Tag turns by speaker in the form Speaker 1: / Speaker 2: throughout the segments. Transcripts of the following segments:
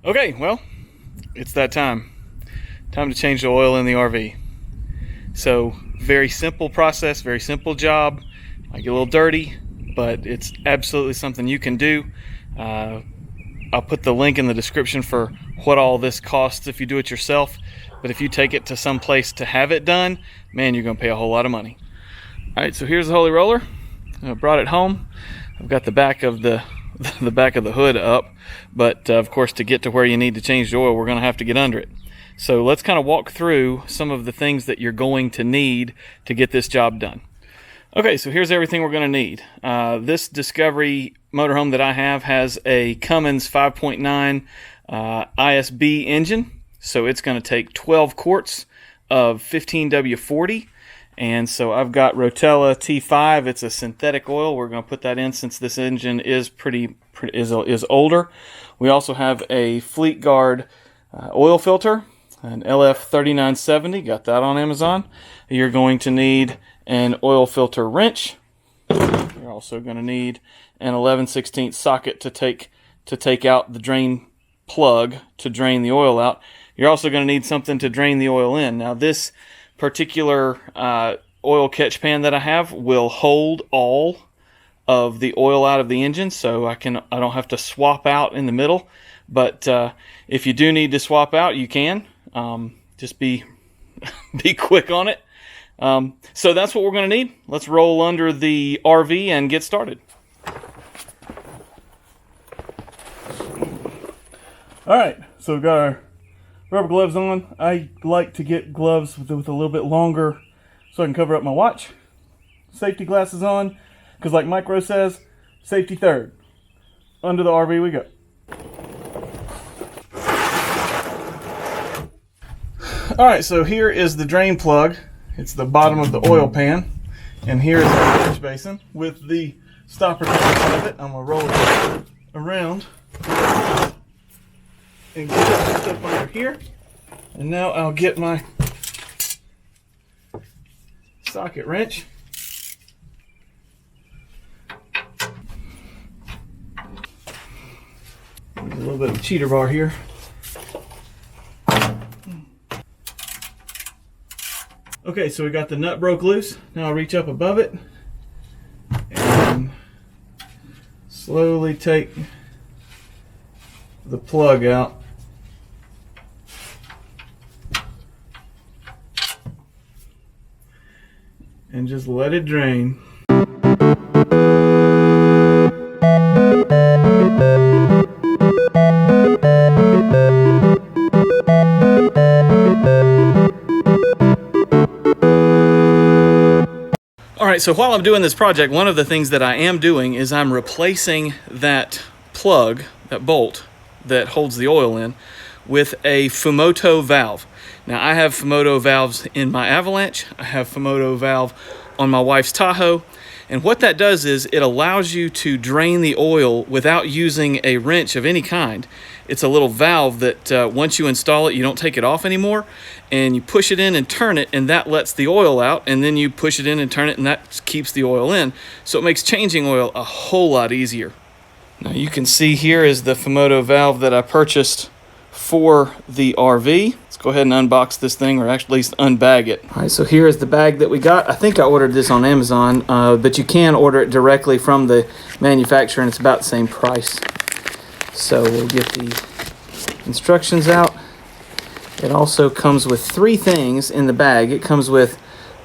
Speaker 1: Okay, well, it's that time. Time to change the oil in the RV. So, very simple process, very simple job. Might get a little dirty, but it's absolutely something you can do. I'll put the link in the description for what all this costs if you do it yourself. But if you take it to some place to have it done, man, you're going to pay a whole lot of money. All right, so here's the Holy Roller. I brought it home. I've got the back of the back of the hood up, but of course, to get to where you need to change the oil, we're going to have to get under it. So let's kind of walk through some of the things that you're going to need to get this job done. Okay, so here's everything we're going to need. This Discovery motorhome that I have has a Cummins 5.9 ISB engine, so it's going to take 12 quarts of 15W40. And so I've got Rotella T5. It's a synthetic oil. We're going to put that in since this engine is is older. We also have a Fleetwood oil filter, an LF3970. Got that on Amazon. You're going to need an oil filter wrench. You're also going to need an 11/16 socket to take out the drain plug to drain the oil out. You're also going to need something to drain the oil in. Now this particular oil catch pan that I have will hold all of the oil out of the engine, so I don't have to swap out in the middle. But if you do need to swap out, you can. Just be quick on it. So that's what we're going to need. Let's roll under the RV and get started. All right, so we've got our rubber gloves on. I like to get gloves with a little bit longer so I can cover up my watch. Safety glasses on, because like Micro says, safety third. Under the RV we go. Alright, so here is the drain plug. It's the bottom of the oil pan. And here is the catch basin with the stopper coming out of it. I'm going to roll it around and get it up under here. And now I'll get my socket wrench. There's a little bit of cheater bar here. Okay, so we got the nut broke loose. Now I'll reach up above it and slowly take the plug out. And just let it drain. Alright, so while I'm doing this project, one of the things that I am doing is I'm replacing that plug, that bolt that holds the oil in, with a Fumoto valve. Now I have Fumoto valves in my Avalanche. I have Fumoto valve on my wife's Tahoe. And what that does is it allows you to drain the oil without using a wrench of any kind. It's a little valve that once you install it, you don't take it off anymore. And you push it in and turn it, and that lets the oil out. And then you push it in and turn it, and that keeps the oil in. So it makes changing oil a whole lot easier. Now you can see here is the Fumoto valve that I purchased for the RV. Let's go ahead and unbox this thing, or at least unbag it. All right, so here is the bag that we got. I think I ordered this on Amazon, but you can order it directly from the manufacturer, and it's about the same price. So we'll get the instructions out. It also comes with 3 things in the bag. It comes with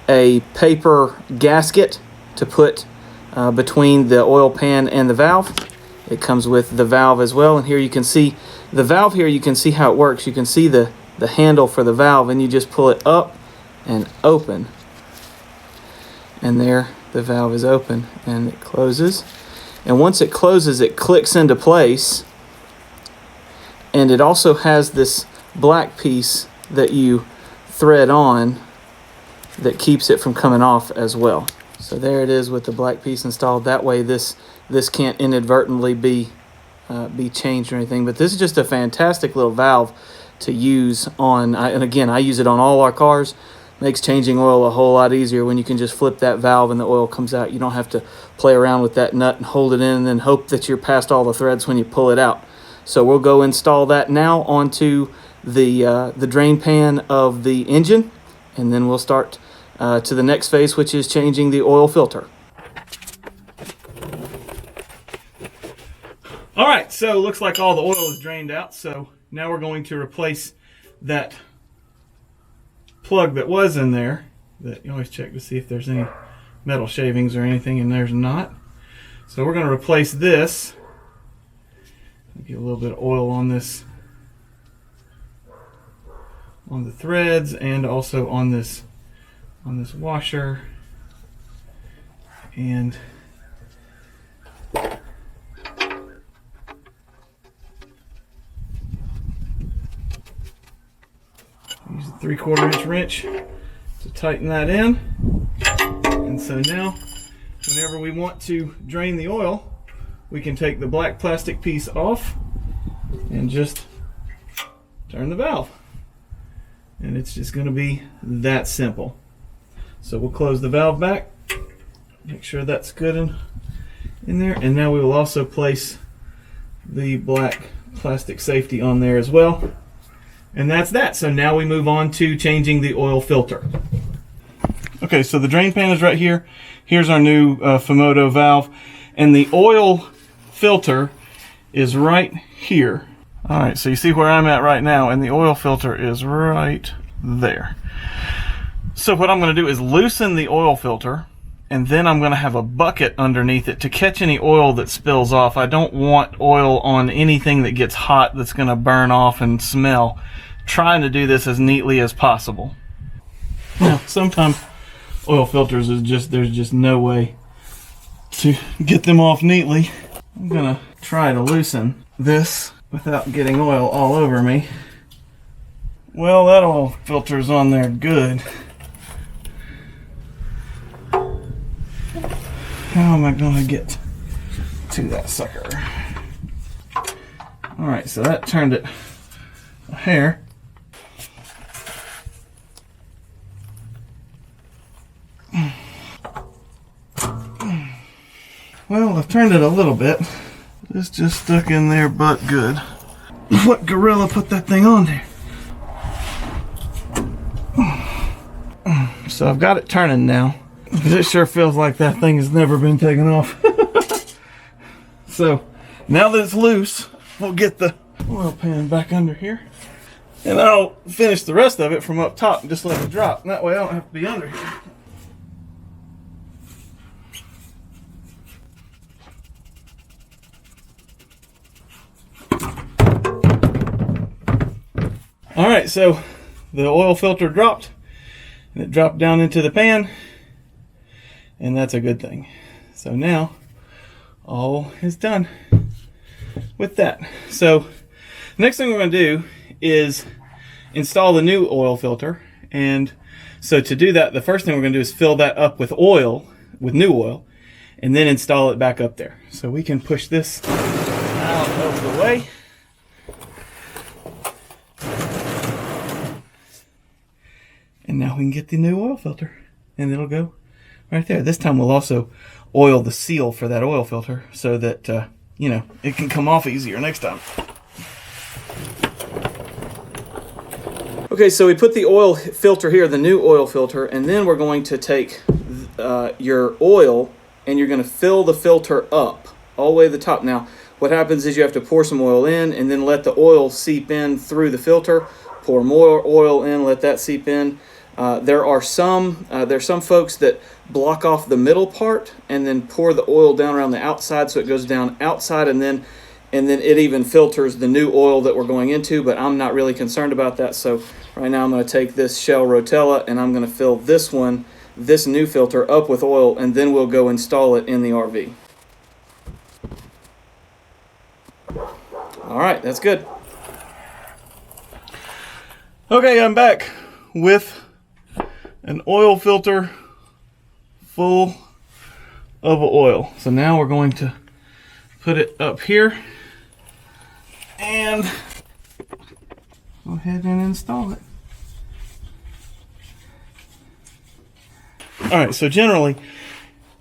Speaker 1: a paper gasket to put between the oil pan and the valve. It comes with the valve as well, and here you can see the valve here. You can see how it works. You can see the handle for the valve, and you just pull it up and open. And there, the valve is open, and it closes. And once it closes, it clicks into place. And it also has this black piece that you thread on that keeps it from coming off as well. So there it is with the black piece installed. That way this can't inadvertently be changed or anything. But this is just a fantastic little valve to use on, and again, I use it on all our cars. Makes changing oil a whole lot easier when you can just flip that valve and the oil comes out. You don't have to play around with that nut and hold it in and then hope that you're past all the threads when you pull it out. So we'll go install that now onto the drain pan of the engine, and then we'll start to the next phase, which is changing the oil filter. All right, so looks like all the oil is drained out. So now we're going to replace that plug that was in there. That you always check to see if there's any metal shavings or anything, and there's not. So we're going to replace this. Get a little bit of oil on this, on the threads, and also on this washer. And use a 3/4 inch wrench to tighten that in. And so now, whenever we want to drain the oil, we can take the black plastic piece off and just turn the valve. And it's just going to be that simple. So we'll close the valve back, make sure that's good in there, and now we will also place the black plastic safety on there as well. And that's that. So now we move on to changing the oil filter. Okay, so the drain pan is right here. Here's our new Fumoto valve, and the oil filter is right here. All right, so you see where I'm at right now, and the oil filter is right there. So what I'm going to do is loosen the oil filter, and then I'm going to have a bucket underneath it to catch any oil that spills off. I don't want oil on anything that gets hot that's going to burn off and smell. Trying to do this as neatly as possible. Now, sometimes oil filters is just, there's just no way to get them off neatly. I'm gonna try to loosen this without getting oil all over me. Well, that oil filter's on there good. How am I gonna get to that sucker? All right, so that turned it a hair. Well, I've turned it a little bit. It's just stuck in there but good. What gorilla put that thing on there? So I've got it turning now. It sure feels like that thing has never been taken off. So now that it's loose, we'll get the oil pan back under here. And I'll finish the rest of it from up top and just let it drop. And that way I don't have to be under here. All right, so the oil filter dropped, and it dropped down into the pan, and that's a good thing. So now all is done with that. So the next thing we're going to do is install the new oil filter. And so to do that, the first thing we're going to do is fill that up with oil, with new oil, and then install it back up there. So we can push this out of the way. And now we can get the new oil filter, and it'll go right there. This time we'll also oil the seal for that oil filter so that, you know, it can come off easier next time. Okay, so we put the oil filter here, the new oil filter, and then we're going to take your oil and you're going to fill the filter up all the way to the top. Now, what happens is you have to pour some oil in and then let the oil seep in through the filter. Pour more oil in, let that seep in. There's some folks that block off the middle part and then pour the oil down around the outside so it goes down outside, and then it even filters the new oil that we're going into, but I'm not really concerned about that. So right now I'm going to take this Shell Rotella and I'm going to fill this new filter up with oil, and then we'll go install it in the RV. All right, that's good. Okay, I'm back with an oil filter full of oil. So now we're going to put it up here and go ahead and install it. All right, so generally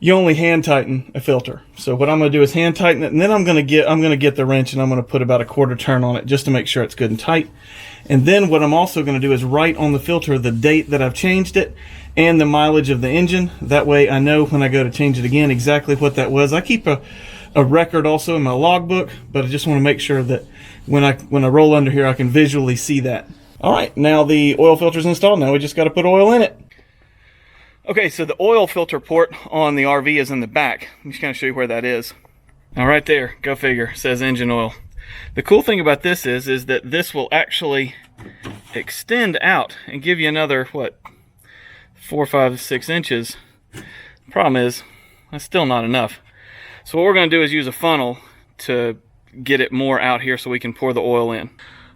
Speaker 1: you only hand tighten a filter. So what I'm going to do is hand tighten it, and then I'm going to get the wrench and I'm going to put about a quarter turn on it just to make sure it's good and tight. And then what I'm also going to do is write on the filter the date that I've changed it and the mileage of the engine. That way I know when I go to change it again exactly what that was. I keep a record also in my logbook, but I just want to make sure that when I roll under here I can visually see that. All right, now the oil filter's installed. Now we just got to put oil in it. Okay, so the oil filter port on the RV is in the back. I'm just going to show you where that is. Now right there, go figure, says engine oil. The cool thing about this is that this will actually extend out and give you another, what, 4, 5, 6 inches. Problem is, that's still not enough. So what we're going to do is use a funnel to get it more out here so we can pour the oil in.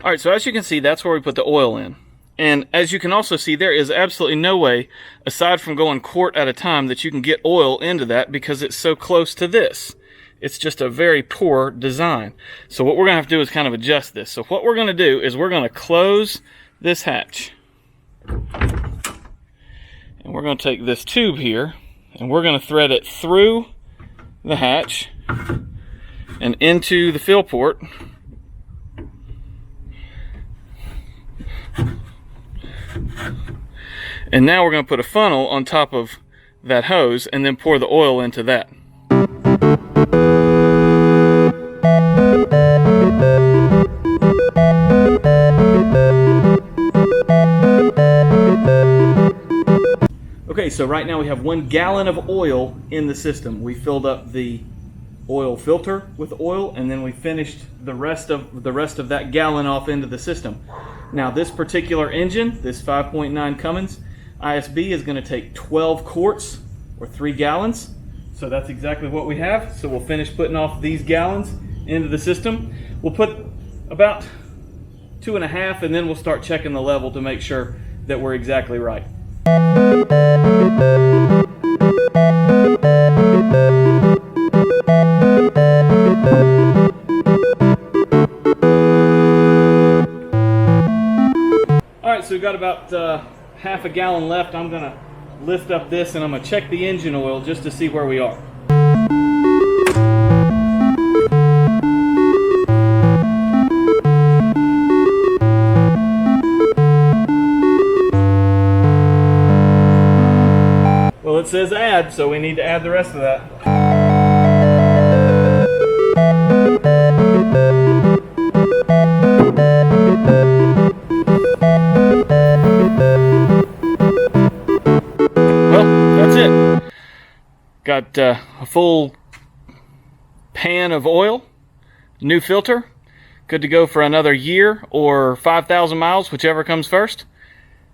Speaker 1: All right, so as you can see, that's where we put the oil in. And as you can also see, there is absolutely no way, aside from going quart at a time, that you can get oil into that because it's so close to this. It's just a very poor design. So what we're going to have to do is kind of adjust this. So what we're going to do is we're going to close this hatch. And we're going to take this tube here, and we're going to thread it through the hatch and into the fill port. And now we're going to put a funnel on top of that hose and then pour the oil into that. Okay, so right now we have 1 gallon of oil in the system. We filled up the oil filter with oil, and then we finished the rest of that gallon off into the system. Now this particular engine, this 5.9 Cummins ISB, is going to take 12 quarts or 3 gallons. So that's exactly what we have. So we'll finish putting off these gallons into the system. We'll put about 2.5, and then we'll start checking the level to make sure that we're exactly right. Alright, so we've got about half a gallon left. I'm going to lift up this and I'm going to check the engine oil just to see where we are. Well, it says add, so we need to add the rest of that. Got a full pan of oil, new filter, good to go for another year or 5,000 miles, whichever comes first.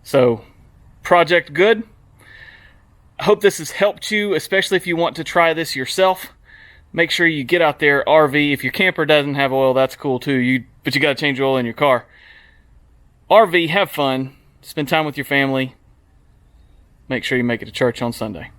Speaker 1: So, project good. I hope this has helped you, especially if you want to try this yourself. Make sure you get out there, RV. If your camper doesn't have oil, that's cool too, but you got to change oil in your car. RV, have fun, spend time with your family. Make sure you make it to church on Sunday.